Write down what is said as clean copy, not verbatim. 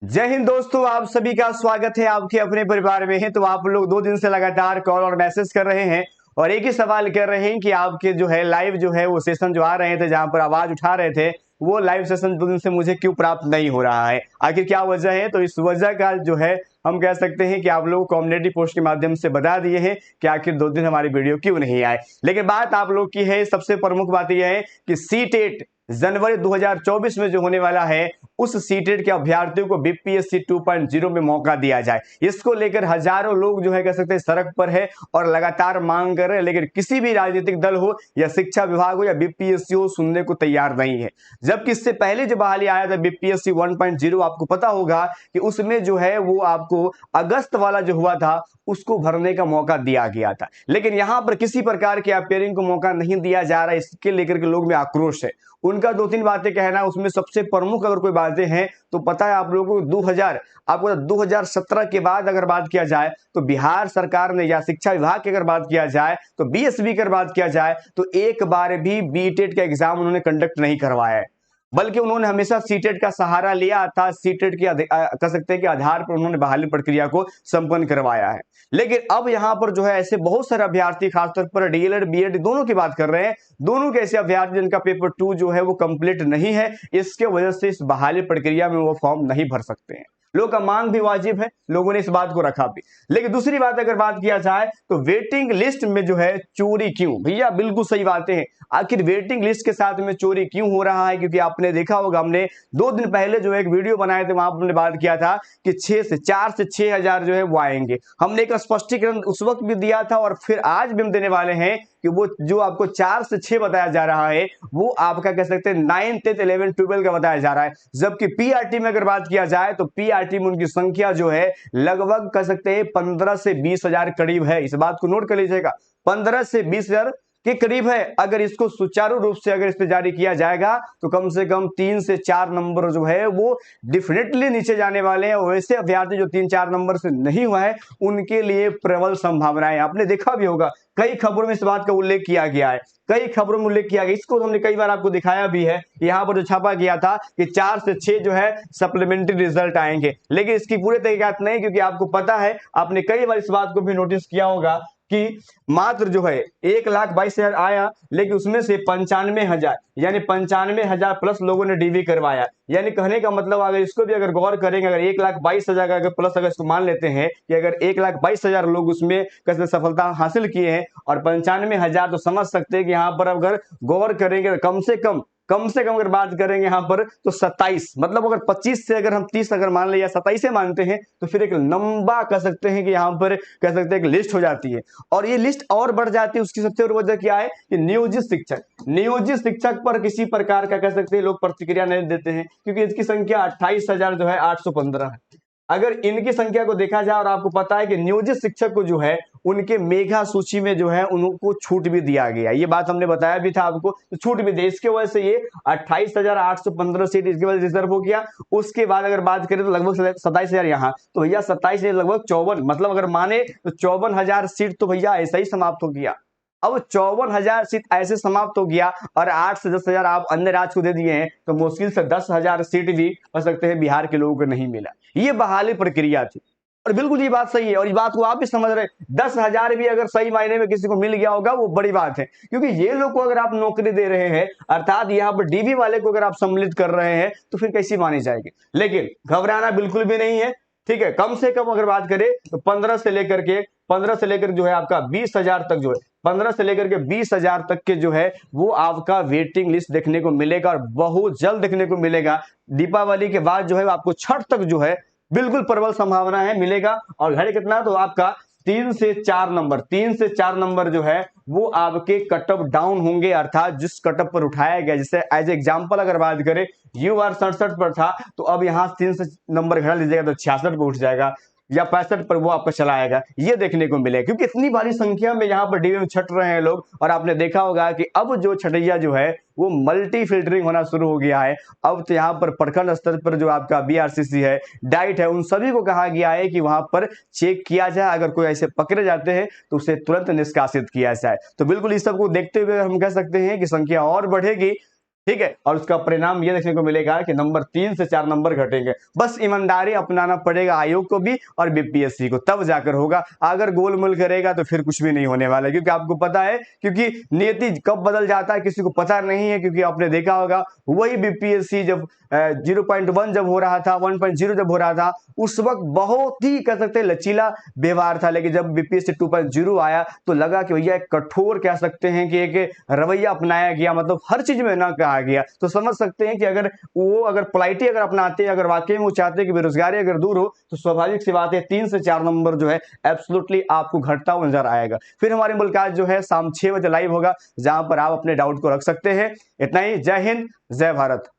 जय हिंद दोस्तों, आप सभी का स्वागत है आपके अपने परिवार में है। तो आप लोग 2 दिन से लगातार कॉल और मैसेज कर रहे हैं और एक ही सवाल कर रहे हैं कि आपके जो है लाइव जो है वो सेशन जो आ रहे थे, जहां पर आवाज उठा रहे थे, वो लाइव सेशन 2 दिन से मुझे क्यों प्राप्त नहीं हो रहा है। आखिर क्या वजह है? तो इस वजह का जो है हम कह सकते हैं कि आप लोग कम्युनिटी पोस्ट के माध्यम से बता दिए हैं कि आखिर 2 दिन हमारी वीडियो क्यों नहीं आए। लेकिन बात आप लोग की है, सबसे प्रमुख बात यह है कि सीटेट जनवरी 2024 में जो होने वाला है, उस सीटेट के अभ्यर्थियों को बीपीएससी 2.0 में मौका दिया जाए। इसको लेकर हजारों लोग जो है कह सकते हैं सड़क पर है और लगातार मांग कर रहे हैं, लेकिन किसी भी राजनीतिक दल हो या शिक्षा विभाग हो या बीपीएससी हो सुनने को तैयार नहीं है। जबकि इससे पहले जो बहाली आया था बीपीएससी 1.0, आपको पता होगा कि उसमें जो है वो आपको अगस्त वाला जो हुआ था उसको भरने का मौका दिया गया था। लेकिन यहां पर किसी प्रकार के अपेयरिंग को मौका नहीं दिया जा रहा है। इसके लेकर के लोग में आक्रोश है। उनका 2-3 बातें कहना, उसमें सबसे प्रमुख अगर कोई बातें हैं तो पता है आप लोगों को 2017 के बाद अगर बात किया जाए तो बिहार सरकार ने या शिक्षा विभाग की अगर बात किया जाए तो बीएसबी की अगर बात किया जाए तो एक बार भी बीटेट का एग्जाम उन्होंने कंडक्ट नहीं करवाया है, बल्कि उन्होंने हमेशा सीटेट का सहारा लिया था। सीटेट के कह सकते हैं कि आधार पर उन्होंने बहाली प्रक्रिया को संपन्न करवाया है। लेकिन अब यहां पर जो है ऐसे बहुत सारे अभ्यर्थी, खासतौर पर डीएलएड बीएड दोनों की बात कर रहे हैं, दोनों के ऐसे अभ्यर्थी जिनका पेपर 2 जो है वो कंप्लीट नहीं है, इसके वजह से इस बहाली प्रक्रिया में वो फॉर्म नहीं भर सकते हैं। लोगों का मांग भी वाजिब है, लोगों ने इस बात को रखा भी। लेकिन दूसरी बात अगर बात किया जाए तो वेटिंग लिस्ट में जो है चोरी क्यों? भैया बिल्कुल सही बातें हैं। आखिर वेटिंग लिस्ट के साथ में चोरी क्यों हो रहा है? क्योंकि आपने देखा होगा, हमने 2 दिन पहले जो एक वीडियो बनाए थे, वहां पर हमने बात किया था कि 4 से 6 हजार जो है वो आएंगे। हमने एक स्पष्टीकरण उस वक्त भी दिया था और फिर आज भी हम देने वाले हैं कि वो जो आपको 4 से 6 बताया जा रहा है वो आपका कह सकते हैं 9, 10, 11, 12 का बताया जा रहा है। जबकि पीआरटी में अगर बात किया जाए तो पीआरटी में उनकी संख्या जो है लगभग कह सकते हैं 15 से 20 हजार करीब है। इस बात को नोट कर लीजिएगा, 15 से 20 हजार के करीब है। अगर इसको सुचारू रूप से अगर इस पे जारी किया जाएगा तो कम से कम 3 से 4 नंबर जो है वो डेफिनेटली नीचे जाने वाले हैं। वैसे अभ्यर्थी जो 3-4 नंबर से नहीं हुआ है उनके लिए प्रबल संभावनाएं, आपने देखा भी होगा, कई खबरों में इस बात का उल्लेख किया गया है, कई खबरों में उल्लेख किया गया। इसको हमने कई बार आपको दिखाया भी है। यहाँ पर जो छापा गया था कि 4 से 6 जो है सप्लीमेंट्री रिजल्ट आएंगे, लेकिन इसकी पूरे तहकीकात नहीं, क्योंकि आपको पता है, आपने कई बार इस बात को भी नोटिस किया होगा कि मात्र जो है 1,22,000 आया, लेकिन उसमें से 95,000 यानी 95,000 प्लस लोगों ने डीवी करवाया। यानी कहने का मतलब, अगर इसको भी अगर गौर करेंगे, अगर 1,22,000 का अगर प्लस अगर इसको मान लेते हैं कि अगर 1,22,000 लोग उसमें कैसे सफलता हासिल किए हैं और 95,000, तो समझ सकते हैं कि यहाँ पर अगर गौर करेंगे कम से कम अगर बात करेंगे यहाँ पर तो 27, मतलब अगर 25 से अगर हम 30 अगर मान ले या 27 मानते हैं तो फिर एक लंबा कह सकते हैं कि यहाँ पर कह सकते हैं कि लिस्ट हो जाती है। और ये लिस्ट और बढ़ जाती है। उसकी सबसे बड़ी वजह क्या है कि नियोजित शिक्षक पर किसी प्रकार का कह सकते हैं लोग प्रतिक्रिया नहीं देते हैं, क्योंकि इसकी संख्या 28,000 जो है 815 है। अगर इनकी संख्या को देखा जाए, और आपको पता है कि नियोजित शिक्षक को जो है उनके मेघा सूची में जो है उनको छूट भी दिया गया, ये बात हमने बताया भी था आपको, तो छूट भी दी। इसके वजह से ये 28,815 सीट इसके वजह से रिजर्व हो गया। उसके बाद अगर बात करें तो लगभग 27,000 यहाँ, तो भैया 27 लगभग 54, मतलब अगर माने तो 54,000 सीट तो भैया ऐसा ही समाप्त हो गया। अब 54,000 सीट ऐसे समाप्त हो गया और 8 से 10,000 आप अन्य राज्य को दे दिए हैं, तो मुश्किल से 10,000 सीट भी हो सकते हैं बिहार के लोगों को नहीं मिला। ये बहाली प्रक्रिया थी और बिल्कुल ये बात सही है और इस बात को आप भी समझ रहे हैं। 10,000 भी अगर सही मायने में किसी को मिल गया होगा वो बड़ी बात है, क्योंकि ये लोग को अगर आप नौकरी दे रहे हैं, अर्थात यहाँ पर डीबी वाले को अगर आप सम्मिलित कर रहे हैं, तो फिर कैसी मानी जाएगी। लेकिन घबराना बिल्कुल भी नहीं है, ठीक है। कम से कम अगर बात करें तो 15 से लेकर जो है आपका 20,000 तक जो है, 15 से लेकर के 20,000 तक के जो है वो आपका वेटिंग लिस्ट देखने को मिलेगा और बहुत जल्द देखने को मिलेगा। दीपावली के बाद जो है आपको छठ तक जो है बिल्कुल प्रबल संभावना है मिलेगा। और घड़ी कितना, तो आपका 3 से 4 नंबर जो है वो आपके कटअप डाउन होंगे, अर्थात जिस कटअप पर उठाया गया, जैसे एज एग्जांपल अगर बात करें यूआर 67 पर था, तो अब यहाँ 3 से नंबर घटा लीजिएगा तो 66 पर उठ जाएगा या 65 पर वो आपका चला आएगा। ये देखने को मिलेगा, क्योंकि इतनी भारी संख्या में यहाँ पर डीवी में छट रहे हैं लोग। और आपने देखा होगा कि अब जो छटैया जो है वो मल्टी फिल्टरिंग होना शुरू हो गया है। अब तो यहाँ पर प्रखंड स्तर पर जो आपका बीआरसीसी है, डाइट है, उन सभी को कहा गया है कि वहां पर चेक किया जाए, अगर कोई ऐसे पकड़े जाते हैं तो उसे तुरंत निष्कासित किया जाए। तो बिल्कुल इस सब को देखते हुए हम कह सकते हैं कि संख्या और बढ़ेगी। ठीक है। और उसका परिणाम ये देखने को मिलेगा कि नंबर 3 से 4 नंबर घटेंगे। बस ईमानदारी अपनाना पड़ेगा आयोग को भी और बीपीएससी को, तब जाकर होगा। अगर गोलमोल करेगा तो फिर कुछ भी नहीं होने वाला है, क्योंकि आपको पता है, क्योंकि नियति कब बदल जाता है किसी को पता नहीं है। क्योंकि आपने देखा होगा वही बीपीएससी जब 0.1 जब हो रहा था, 1.0 जब हो रहा था, उस वक्त बहुत ही कह सकते हैं लचीला व्यवहार था। लेकिन जब बीपीएससी 2.0 आया तो लगा कि भैया एक कठोर कह सकते हैं कि एक रवैया अपनाया गया, मतलब हर चीज में ना कहा गया। तो समझ सकते हैं कि अगर पोलाइटी अगर अपनाते हैं, अगर वाकई में वो चाहते हैं कि बेरोजगारी अगर दूर हो, तो स्वाभाविक सी बात है 3 से 4 नंबर जो है एब्सोल्युटली आपको घटता हुआ नजर आएगा। फिर हमारे मुलाकात जो है शाम 6 बजे लाइव होगा, जहां पर आप अपने डाउट को रख सकते हैं। इतना ही। जय हिंद, जय भारत।